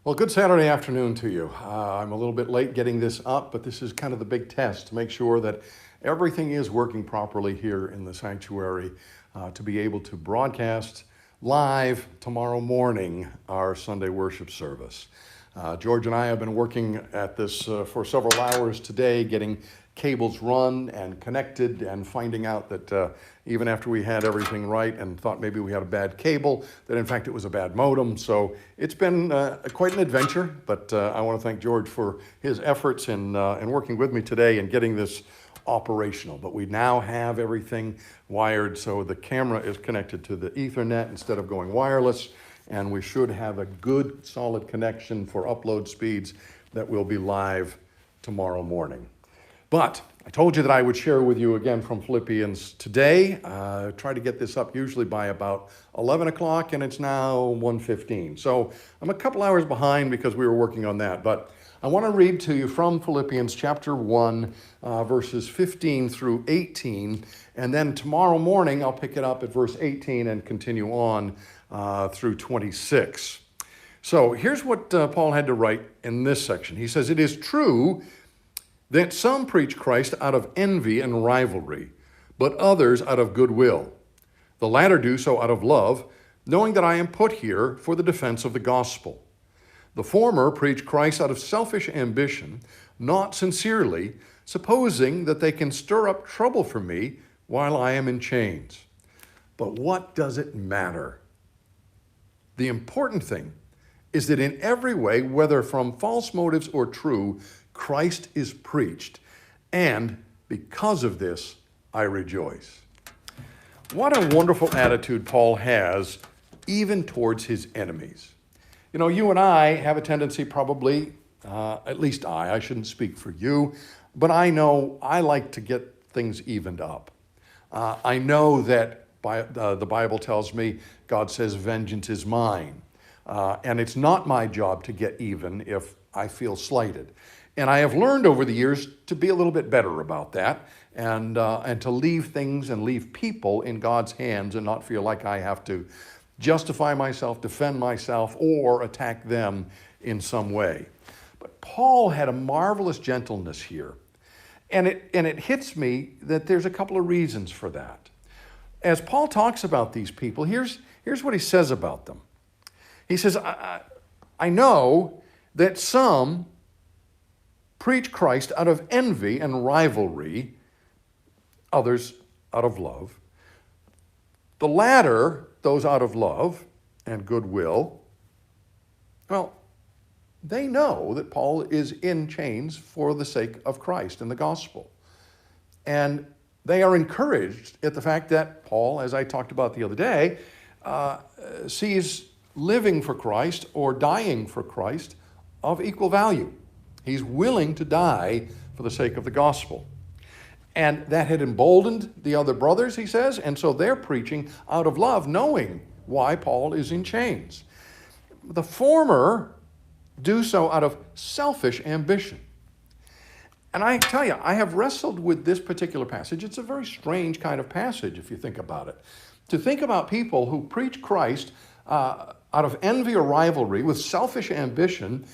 Well, good Saturday afternoon to you. I'm a little bit late getting this up, but this is kind of the big test to make sure that everything is working properly here in the sanctuary to be able to broadcast live tomorrow morning our Sunday worship service. George and I have been working at this for several hours today, getting cables run and connected and finding out that even after we had everything right and thought maybe we had a bad cable, that in fact it was a bad modem. So it's been quite an adventure, but I want to thank George for his efforts in working with me today and getting this operational. But we now have everything wired so the camera is connected to the Ethernet instead of going wireless, and we should have a good solid connection for upload speeds that will be live tomorrow morning. But I told you that I would share with you again from Philippians today. Try to get this up usually by about 11 o'clock, and it's now 1:15. So I'm a couple hours behind because we were working on that. But I want to read to you from Philippians chapter 1, verses 15 through 18. And then tomorrow morning, I'll pick it up at verse 18 and continue on through 26. So here's what Paul had to write in this section. He says, "It is true that some preach Christ out of envy and rivalry, but others out of goodwill. The latter do so out of love, knowing that I am put here for the defense of the gospel. The former preach Christ out of selfish ambition, not sincerely, supposing that they can stir up trouble for me while I am in chains. But what does it matter? The important thing is that in every way, whether from false motives or true, Christ is preached, and because of this, I rejoice." What a wonderful attitude Paul has, even towards his enemies. You know, you and I have a tendency probably, at least I shouldn't speak for you, but I know I like to get things evened up. I know that the Bible tells me, God says, vengeance is mine. And it's not my job to get even if I feel slighted. And I have learned over the years to be a little bit better about that and to leave things and leave people in God's hands and not feel like I have to justify myself, defend myself, or attack them in some way. But Paul had a marvelous gentleness here. And it hits me that there's a couple of reasons for that. As Paul talks about these people, here's what he says about them. He says, I know that some preach Christ out of envy and rivalry, others out of love. The latter, those out of love and goodwill, well, they know that Paul is in chains for the sake of Christ and the gospel. And they are encouraged at the fact that Paul, as I talked about the other day, sees living for Christ or dying for Christ of equal value. He's willing to die for the sake of the gospel. And that had emboldened the other brothers, he says, and so they're preaching out of love, knowing why Paul is in chains. The former do so out of selfish ambition. And I tell you, I have wrestled with this particular passage. It's a very strange kind of passage if you think about it. To think about people who preach Christ out of envy or rivalry with selfish ambition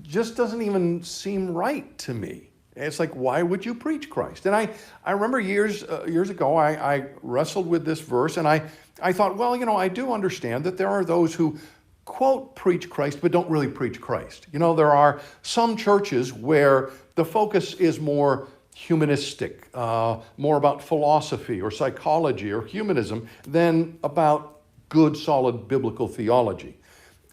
just doesn't even seem right to me. It's like, why would you preach Christ? And I remember years ago, I wrestled with this verse, and I thought, well, you know, I do understand that there are those who, quote, preach Christ, but don't really preach Christ. You know, there are some churches where the focus is more humanistic, more about philosophy or psychology or humanism than about good, solid biblical theology.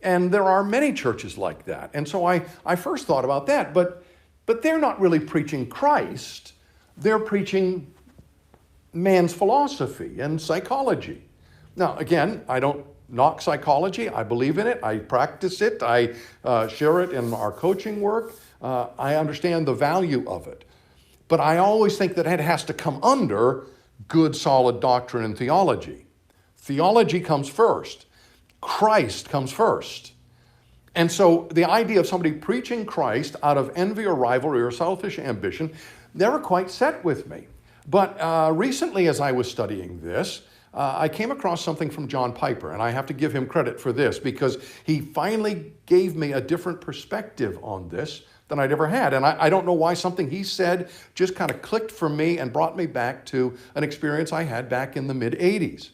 And there are many churches like that. And so I first thought about that, but they're not really preaching Christ. They're preaching man's philosophy and psychology. Now, again, I don't knock psychology. I believe in it. I practice it. I share it in our coaching work. I understand the value of it. But I always think that it has to come under good, solid doctrine and theology. Theology comes first. Christ comes first. And so the idea of somebody preaching Christ out of envy or rivalry or selfish ambition never quite set with me. But recently, as I was studying this, I came across something from John Piper, and I have to give him credit for this because he finally gave me a different perspective on this than I'd ever had. And I don't know why something he said just kind of clicked for me and brought me back to an experience I had back in the mid-'80s.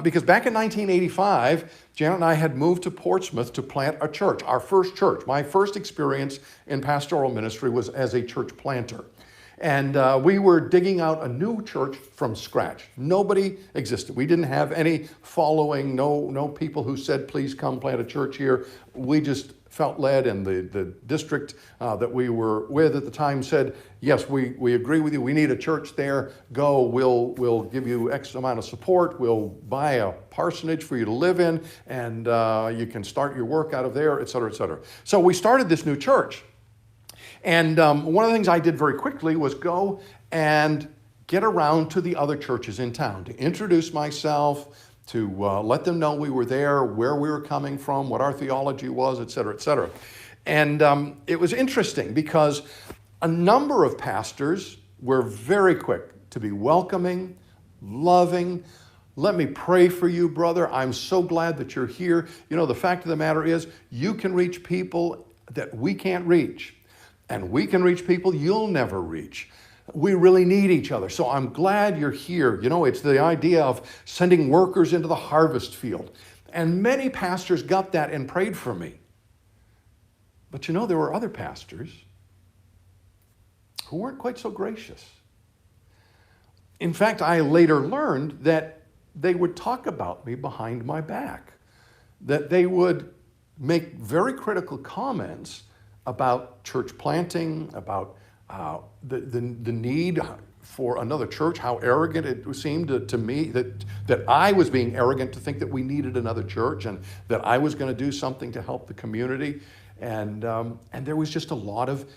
Because back in 1985, Janet and I had moved to Portsmouth to plant a church, our first church. My first experience in pastoral ministry was as a church planter. And we were digging out a new church from scratch. Nobody existed. We didn't have any following, no people who said, please come plant a church here. We just felt led, and the district that we were with at the time said, yes, we agree with you. We need a church there. Go, we'll give you X amount of support. We'll buy a parsonage for you to live in, and you can start your work out of there, et cetera, et cetera. So we started this new church. And one of the things I did very quickly was go and get around to the other churches in town to introduce myself, to let them know we were there, where we were coming from, what our theology was, et cetera, et cetera. And it was interesting because a number of pastors were very quick to be welcoming, loving. Let me pray for you, brother. I'm so glad that you're here. You know, the fact of the matter is you can reach people that we can't reach. And we can reach people you'll never reach. We really need each other. So I'm glad you're here. You know, it's the idea of sending workers into the harvest field. And many pastors got that and prayed for me. But you know, there were other pastors who weren't quite so gracious. In fact, I later learned that they would talk about me behind my back, that they would make very critical comments about church planting, about the need for another church, how arrogant it seemed to me that I was being arrogant to think that we needed another church and that I was going to do something to help the community. And there was just a lot of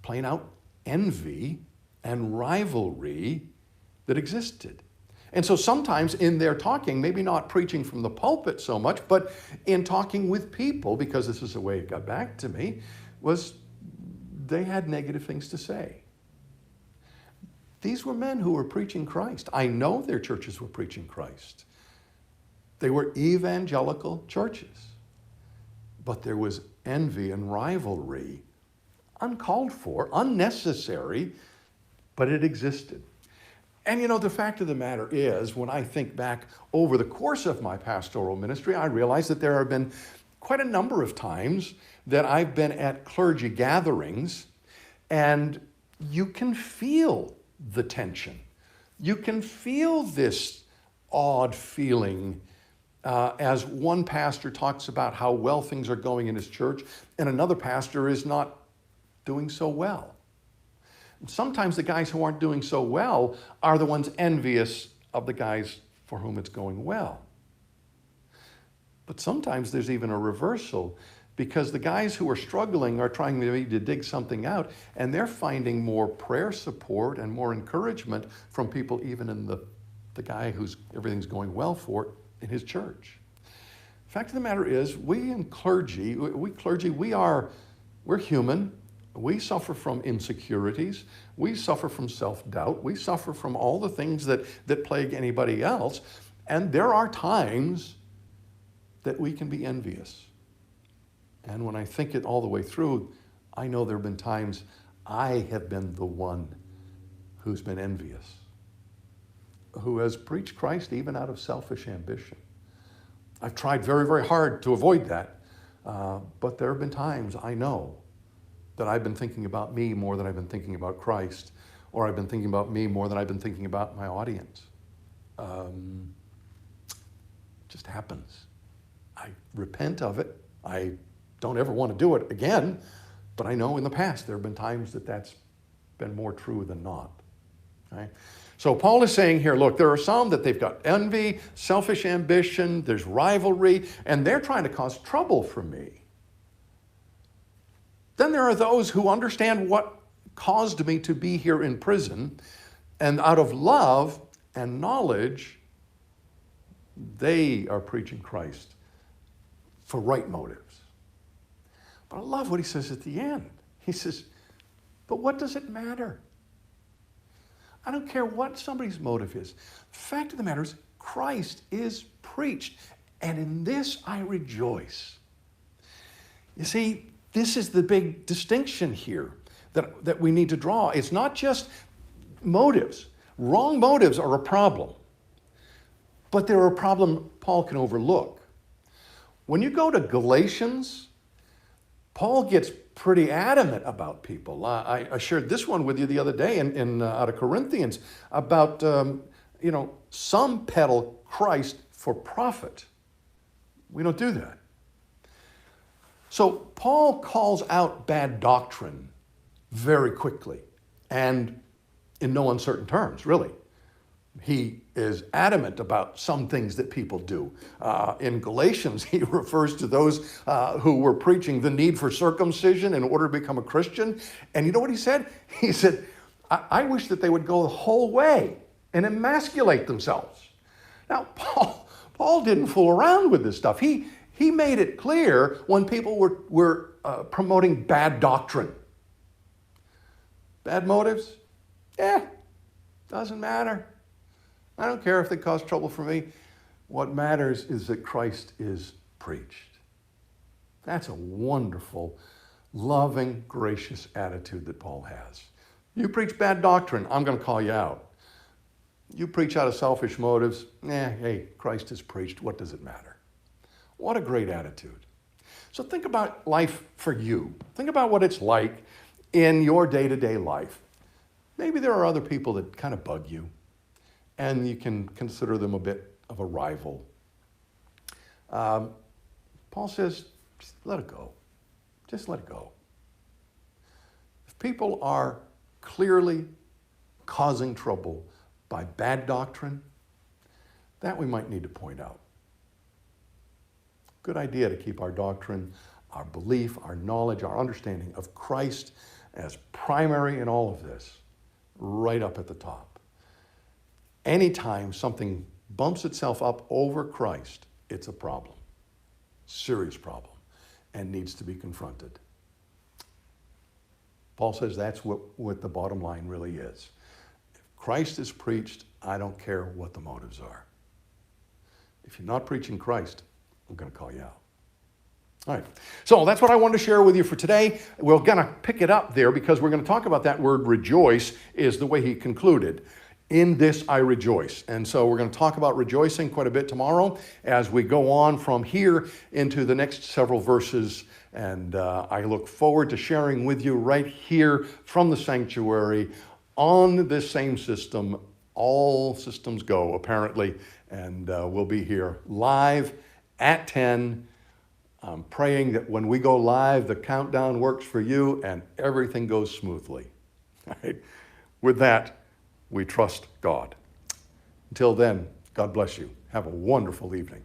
plain out envy and rivalry that existed. And so sometimes in their talking, maybe not preaching from the pulpit so much, but in talking with people, because this is the way it got back to me, was they had negative things to say. These were men who were preaching Christ. I know their churches were preaching Christ. They were evangelical churches. But there was envy and rivalry, uncalled for, unnecessary, but it existed. And you know, the fact of the matter is, when I think back over the course of my pastoral ministry, I realize that there have been quite a number of times that I've been at clergy gatherings, and you can feel the tension. You can feel this odd feeling as one pastor talks about how well things are going in his church, and another pastor is not doing so well. Sometimes the guys who aren't doing so well are the ones envious of the guys for whom it's going well. But sometimes there's even a reversal, because the guys who are struggling are trying to dig something out, and they're finding more prayer support and more encouragement from people even in the guy who's everything's going well for in his church. The fact of the matter is, we're human. We suffer from insecurities. We suffer from self-doubt. We suffer from all the things that plague anybody else. And there are times that we can be envious. And when I think it all the way through, I know there have been times I have been the one who's been envious, who has preached Christ even out of selfish ambition. I've tried very, very hard to avoid that. But there have been times I know that I've been thinking about me more than I've been thinking about Christ, or I've been thinking about me more than I've been thinking about my audience. It just happens. I repent of it. I don't ever want to do it again, but I know in the past there have been times that that's been more true than not. Okay? So Paul is saying here, look, there are some that they've got envy, selfish ambition, there's rivalry, and they're trying to cause trouble for me. Then there are those who understand what caused me to be here in prison, and out of love and knowledge, they are preaching Christ for right motives. But I love what he says at the end. He says, but what does it matter? I don't care what somebody's motive is. The fact of the matter is, Christ is preached, and in this I rejoice. You see, this is the big distinction here that we need to draw. It's not just motives. Wrong motives are a problem, but they're a problem Paul can overlook. When you go to Galatians, Paul gets pretty adamant about people. I shared this one with you the other day out of Corinthians about, some peddle Christ for profit. We don't do that. So Paul calls out bad doctrine very quickly and in no uncertain terms, really. He is adamant about some things that people do. In Galatians, he refers to those who were preaching the need for circumcision in order to become a Christian. And you know what he said? He said, I wish that they would go the whole way and emasculate themselves. Now, Paul didn't fool around with this stuff. He made it clear when people were promoting bad doctrine. Bad motives? Doesn't matter. I don't care if they cause trouble for me. What matters is that Christ is preached. That's a wonderful, loving, gracious attitude that Paul has. You preach bad doctrine, I'm going to call you out. You preach out of selfish motives, hey, Christ is preached, what does it matter? What a great attitude. So think about life for you. Think about what it's like in your day-to-day life. Maybe there are other people that kind of bug you, and you can consider them a bit of a rival. Paul says, just let it go. Just let it go. If people are clearly causing trouble by bad doctrine, that we might need to point out. Good idea to keep our doctrine, our belief, our knowledge, our understanding of Christ as primary in all of this, right up at the top. Anytime something bumps itself up over Christ, it's a problem, serious problem, and needs to be confronted. Paul says that's what the bottom line really is. If Christ is preached, I don't care what the motives are. If you're not preaching Christ, I'm going to call you out. All right, so that's what I wanted to share with you for today. We're going to pick it up there because we're going to talk about that word rejoice is the way he concluded. In this I rejoice. And so we're going to talk about rejoicing quite a bit tomorrow as we go on from here into the next several verses. And I look forward to sharing with you right here from the sanctuary on this same system. All systems go, apparently. And we'll be here live at 10. I'm praying that when we go live, the countdown works for you and everything goes smoothly. All right? With that, we trust God. Until then, God bless you. Have a wonderful evening.